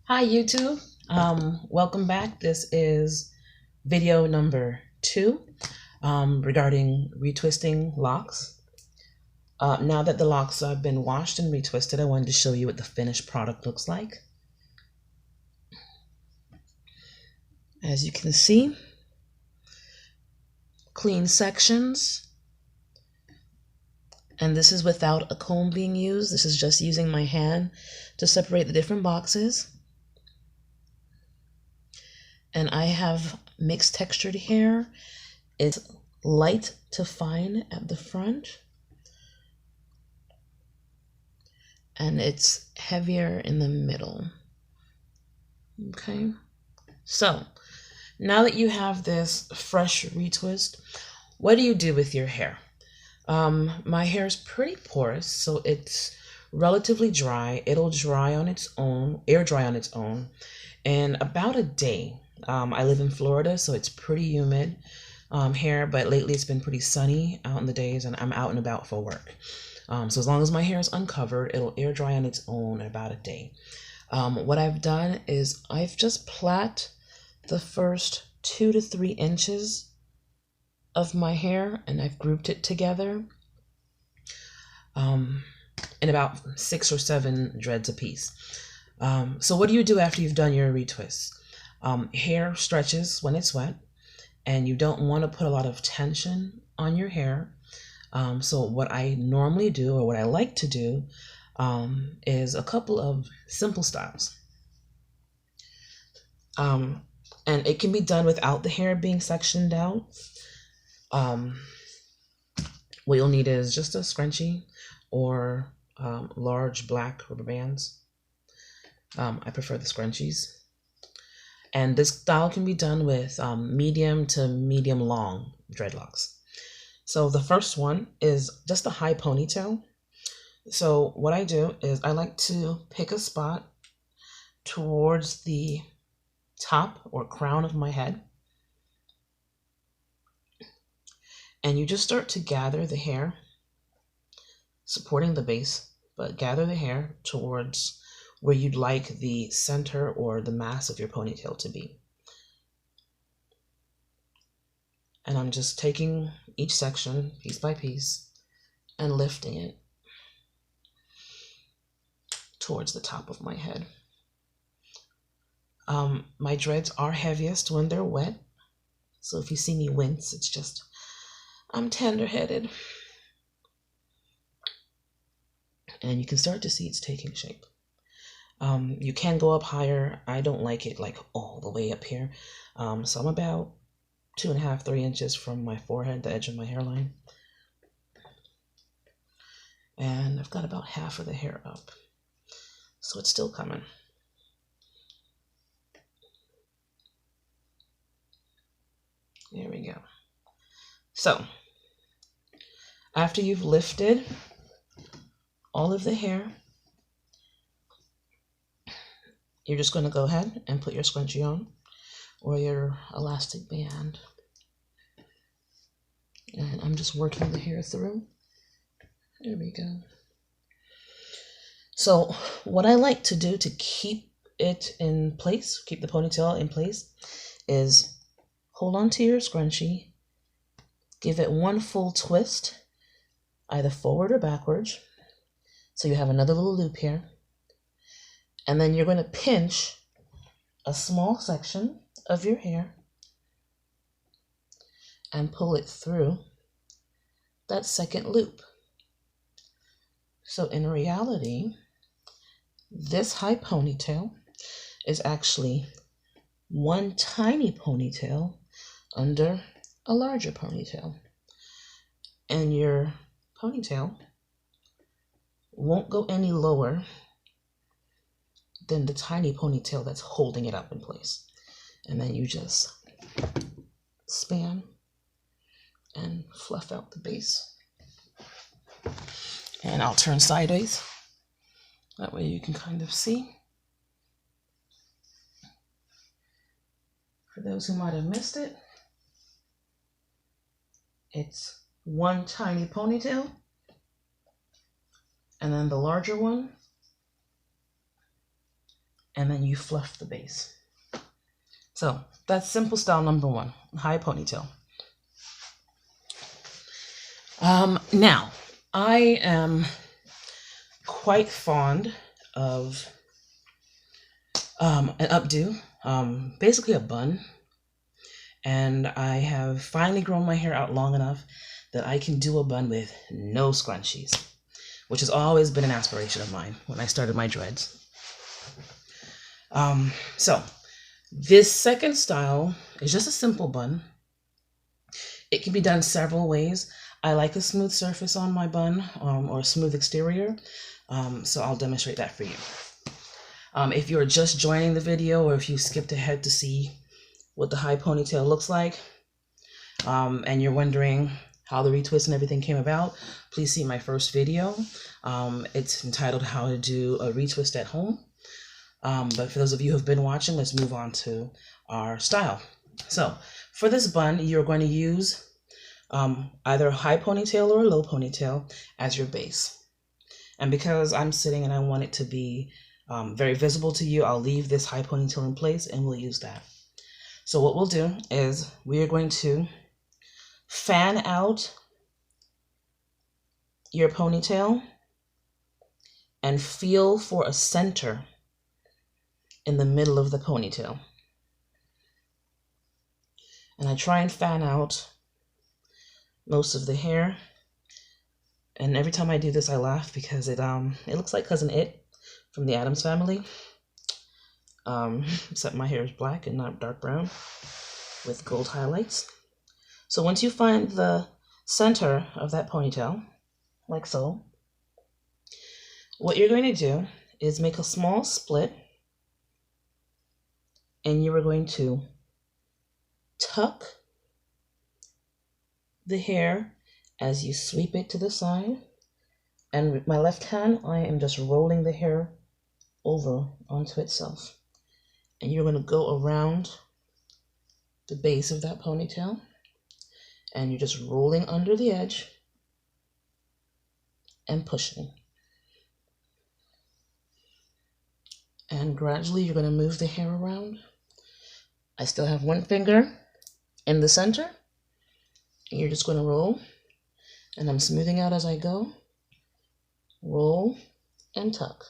Hi YouTube. Welcome back. This is video number 2 regarding retwisting locks. Now that the locks have been washed and retwisted, I wanted to show you what the finished product looks like. As you can see, clean sections. And this is without a comb being used. This is just using my hand to separate the different boxes. And I have mixed textured hair. It's light to fine at the front, and it's heavier in the middle. Okay, so now that you have this fresh retwist, what do you do with your hair? My hair is pretty porous, so it's relatively dry. It'll dry on its own, air dry on its own, in about a day. I live in Florida, so it's pretty humid here, but lately it's been pretty sunny out in the days, and I'm out and about for work. So as long as my hair is uncovered, it'll air dry on its own in about a day. What I've done is I've just plait the first 2 to 3 inches of my hair, and I've grouped it together in about 6 or 7 dreads apiece. So what do you do after you've done your retwists? Hair stretches when it's wet, and you don't want to put a lot of tension on your hair. So what I normally do, or what I like to do, is a couple of simple styles. And it can be done without the hair being sectioned out. What you'll need is just a scrunchie or large black rubber bands. I prefer the scrunchies. And this style can be done with medium to medium long dreadlocks. So the first one is just a high ponytail. So what I do is I like to pick a spot towards the top or crown of my head. And you just start to gather the hair, supporting the base, but gather the hair towards where you'd like the center or the mass of your ponytail to be. And I'm just taking each section piece by piece and lifting it towards the top of my head. My dreads are heaviest when they're wet. So if you see me wince, it's just, I'm tender-headed. And you can start to see it's taking shape. You can go up higher. I don't like it like all the way up here. So I'm about 2.5, 3 inches from my forehead, the edge of my hairline. And I've got about half of the hair up. So it's still coming. There we go. So after you've lifted all of the hair, you're just going to go ahead and put your scrunchie on or your elastic band. And I'm just working the hair through. There we go. So what I like to do to keep it in place, keep the ponytail in place, is hold on to your scrunchie, give it one full twist, either forward or backwards, so you have another little loop here. And then you're going to pinch a small section of your hair and pull it through that second loop. So in reality, this high ponytail is actually one tiny ponytail under a larger ponytail. And your ponytail won't go any lower than the tiny ponytail that's holding it up in place. And then you just span and fluff out the base. And I'll turn sideways. That way you can kind of see. For those who might have missed it, it's one tiny ponytail, and then the larger one and then you fluff the base. So that's simple style number one, high ponytail. Now, I am quite fond of an updo, basically a bun. And I have finally grown my hair out long enough that I can do a bun with no scrunchies, which has always been an aspiration of mine when I started my dreads. So this second style is just a simple bun. It can be done several ways. I like a smooth surface on my bun, or a smooth exterior, so I'll demonstrate that for you. If you're just joining the video, or if you skipped ahead to see what the high ponytail looks like, and you're wondering how the retwist and everything came about, please see my first video. It's entitled How to Do a Retwist at Home. But for those of you who have been watching, let's move on to our style. So for this bun, you're going to use either a high ponytail or a low ponytail as your base. And because I'm sitting and I want it to be very visible to you, I'll leave this high ponytail in place and we'll use that. So what we'll do is we are going to fan out your ponytail and feel for a center in the middle of the ponytail. And I try and fan out most of the hair. And every time I do this, I laugh because it looks like Cousin It from the Addams Family. Except my hair is black and not dark brown with gold highlights. So once you find the center of that ponytail, like so, what you're going to do is make a small split, and you are going to tuck the hair as you sweep it to the side. And with my left hand, I am just rolling the hair over onto itself. And you're going to go around the base of that ponytail, and you're just rolling under the edge and pushing. And gradually you're going to move the hair around. I still have one finger in the center, and you're just going to roll, and I'm smoothing out as I go. Roll and tuck,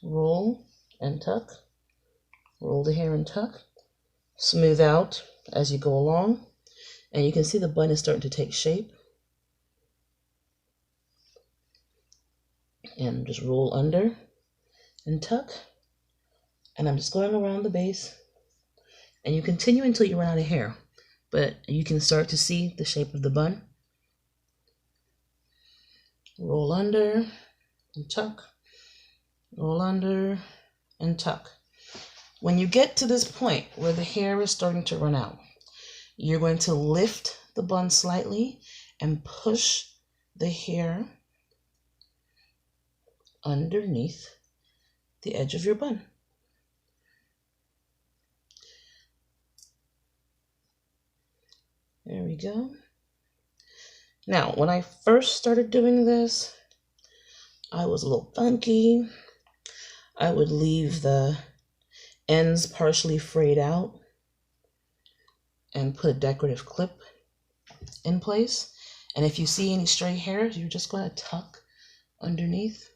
roll and tuck, roll the hair and tuck, smooth out as you go along, and you can see the bun is starting to take shape. And just roll under and tuck, and I'm just going around the base. And you continue until you run out of hair, but you can start to see the shape of the bun. Roll under and tuck, roll under and tuck. When you get to this point where the hair is starting to run out, you're going to lift the bun slightly and push the hair underneath the edge of your bun. There we go. Now, when I first started doing this, I was a little funky. I would leave the ends partially frayed out and put a decorative clip in place. And if you see any stray hairs, you're just going to tuck underneath.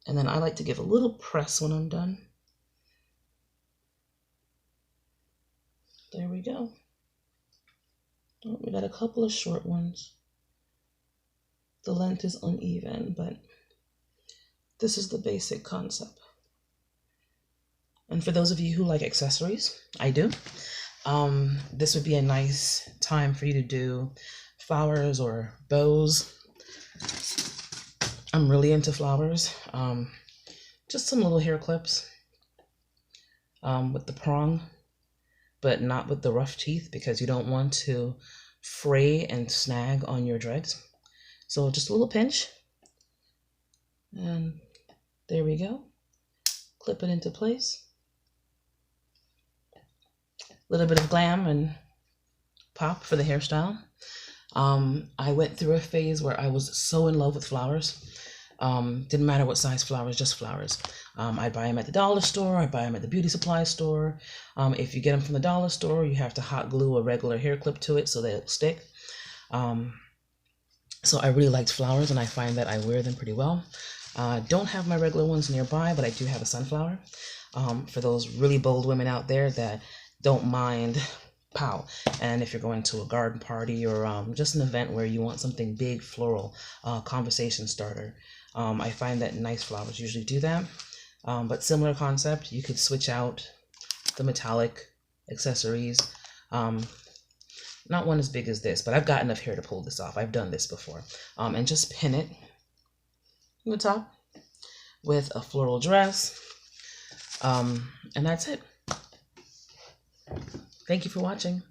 And then I like to give a little press when I'm done. There we go. Oh, we got a couple of short ones. The length is uneven, but this is the basic concept. And for those of you who like accessories, I do, this would be a nice time for you to do flowers or bows. I'm really into flowers. Just some little hair clips with the prong, but not with the rough teeth, because you don't want to fray and snag on your dreads. So just a little pinch, and there we go. Clip it into place. A little bit of glam and pop for the hairstyle. I went through a phase where I was so in love with flowers. Didn't matter what size flowers, just flowers. I'd buy them at the dollar store. I buy them at the beauty supply store. If you get them from the dollar store, you have to hot glue a regular hair clip to it so that it'll stick. So I really liked flowers, and I find that I wear them pretty well. Don't have my regular ones nearby, but I do have a sunflower. For those really bold women out there that don't mind pow. And if you're going to a garden party or just an event where you want something big, floral, conversation starter, I find that nice flowers usually do that. But similar concept, you could switch out the metallic accessories. Not one as big as this, but I've got enough hair to pull this off. I've done this before. And just pin it on the top with a floral dress. And that's it. Thank you for watching.